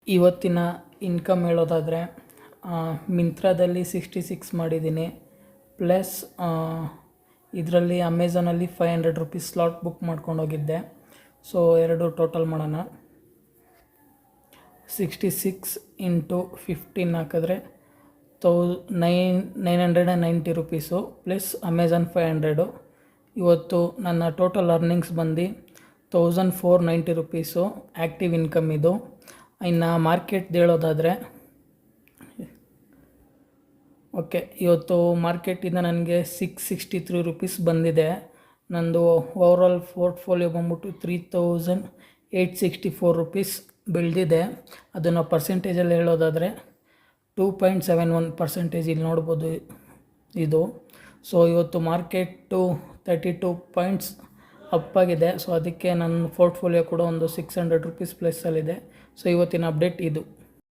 ಇವತ್ತಿನ ಇನ್ಕಮ್ ಹೇಳೋದಾದರೆ ಮಿಂತ್ರಾದಲ್ಲಿ 66 ಮಾಡಿದ್ದೀನಿ, ಪ್ಲಸ್ ಇದರಲ್ಲಿ ಅಮೆಝಾನಲ್ಲಿ 500 ರುಪೀಸ್ ಸ್ಲಾಟ್ ಬುಕ್ ಮಾಡ್ಕೊಂಡೋಗಿದ್ದೆ. ಸೊ ಎರಡು ಟೋಟಲ್ ಮಾಡೋಣ. 66 ಇಂಟು 15 ಹಾಕಿದ್ರೆ 990 ರುಪೀಸು, ಪ್ಲಸ್ ಅಮೆಝಾನ್ 500. ಇವತ್ತು ನನ್ನ ಟೋಟಲ್ ಅರ್ನಿಂಗ್ಸ್ ಬಂದು 1490 ರುಪೀಸು ಆ್ಯಕ್ಟಿವ್ ಇನ್ಕಮ್ ಇದು. ಇನ್ನು ಮಾರ್ಕೆಟ್ದು ಹೇಳೋದಾದರೆ ಓಕೆ, ಇವತ್ತು ಮಾರ್ಕೆಟಿಂದ ನನಗೆ 663 ರುಪೀಸ್ ಬಂದಿದೆ. ನಂದು ಓವರಾಲ್ ಪೋರ್ಟ್ಫೋಲಿಯೋ ಬಂದ್ಬಿಟ್ಟು 3864 ರುಪೀಸ್ ಬೆಳೆದಿದೆ. ಅದನ್ನು ಪರ್ಸೆಂಟೇಜಲ್ಲಿ ಹೇಳೋದಾದರೆ 2.71% ಇಲ್ಲಿ ನೋಡ್ಬೋದು ಇದು. ಸೊ ಇವತ್ತು ಮಾರ್ಕೆಟು 32 ಪಾಯಿಂಟ್ಸ್ ಅಪ್ಪಾಗಿದೆ. ಸೊ ಅದಕ್ಕೆ ನನ್ನ ಪೋರ್ಟ್ಫೋಲಿಯೋ ಕೂಡ ಒಂದು 600 ರುಪೀಸ್ ಪ್ಲಸ್ಸಲ್ಲಿದೆ. ಸೊ ಇವತ್ತಿನ ಅಪ್ಡೇಟ್ ಇದು.